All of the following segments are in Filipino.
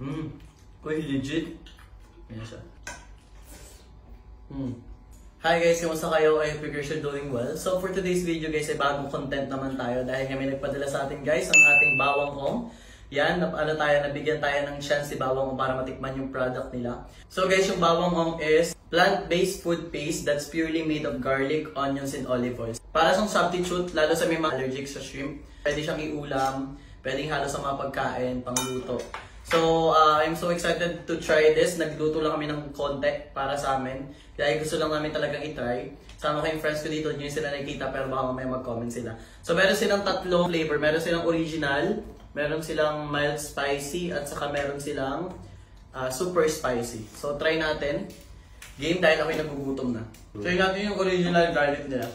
Uy, legit. Ayan siya. Hi guys, kamusta kayo? I hope you're doing well. So for today's video guys, ay bagong content naman tayo dahil kami nagpadala sa atin guys ang ating bawang ong. Yan, nabigyan tayo ng chance si bawang ong para matikman yung product nila. So guys, yung bawang ong is plant-based food paste that's purely made of garlic, onions, and olive oil. Para siyang substitute, lalo sa may mga allergic sa shrimp. Pwede siyang iulam, pwedeng halo sa mga pagkain, pangluto. So, I'm so excited to try this. Nagluto lang kami ng konti para sa amin. Dahil gusto lang namin talagang i-try. Sama ko yung friends ko dito, hindi sila nakikita pero baka mamaya mag-comment sila. So, meron silang tatlong flavor. Meron silang original, meron silang mild spicy, at saka meron silang super spicy. So, try natin. Game dahil ako'y nagugutom na. Try natin yung original garlic nila.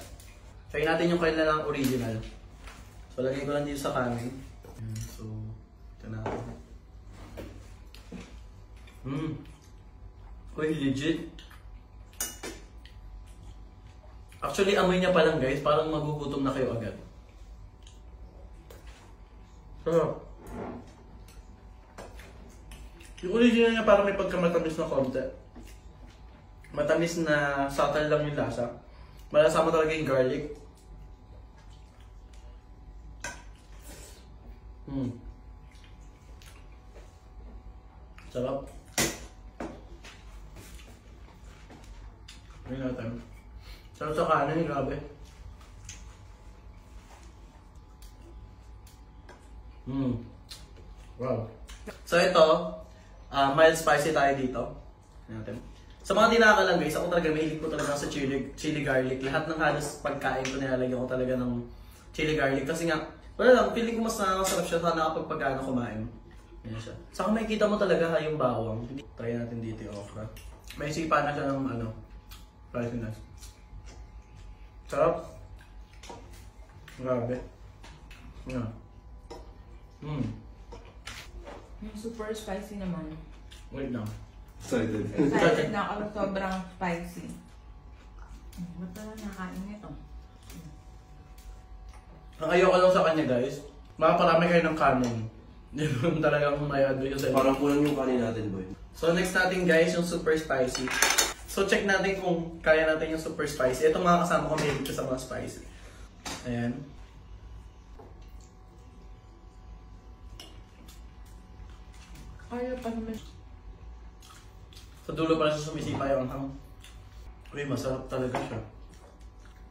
Try natin yung kanilang original. So, lagay ko lang dito sa kanin. So, ito natin. Uy, legit. Actually, amoy niya pa lang guys, parang magugutom na kayo agad. Sarap. Yung original niya parang may pagkamatamis na konti. Matamis na subtle lang yung lasa. Malasa mo talaga yung garlic. Sarap. Ayun natin. Sarap sa kanin, grabe. Wow. So ito, mild spicy tayo dito. Ayun natin. Sa mga di nakakalam guys, ako talaga mahilig ko talaga sa chili garlic. Lahat ng halos pagkain ko nilalagyan ko talaga ng chili garlic. Kasi nga, wala lang, feeling ko mas nakakasarap siya sana kapag pagkano kumain. Yan siya. Saka makikita mo talaga yung bawang. Try natin dito yung okra. May sipa na siya ng spiciness. Sarap. Grabe. Yan. Yung super spicy naman. Wait lang. Excited na ako, sobrang spicy. Ba't pala nakain nito? Ang ayoko lang sa kanya guys, makaparami kayo ng kanin. Yun talagang may advice ko sa inyo. Parang kulang yung kanin natin, boy. So next natin guys, yung super spicy. So check natin kung kaya natin yung super spicy. Ito mga kasama ko mahilig sa mga spicy. Ayan. Kaya pa naman. Sa dulo pa na siya sumisipa yung anghang. Uy, masarap talaga siya.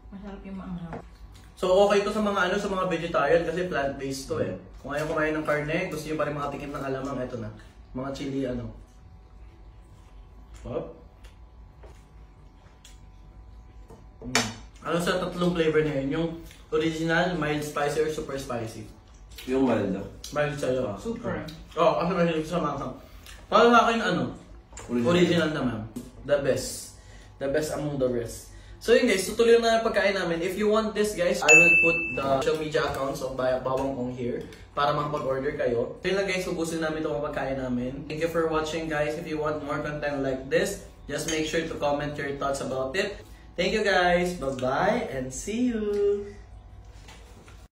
Masarap yung maanghang. So okay to sa mga sa mga vegetarian kasi plant-based to eh. Kung ayaw kumain ng karne, gusto niyo pa rin makatikim ng alamang, ito na. Mga chili Pop. Ano sa tatlong flavor na yun? Yung original, mild spicy, or super spicy? Yung mild lang. Mild sa'yo. Super. Kasi mahilig sa manghang. Para sa akin, original naman. The best. The best among the rest. So yun guys, tutuloy na yung pagkain namin. If you want this guys, I will put the social media accounts of Bawang Ong here para makapag-order kayo. So yun lang guys, ubusin namin itong pagkain namin. Thank you for watching guys. If you want more content like this, just make sure to comment your thoughts about it. Thank you guys. Bye-bye and see you.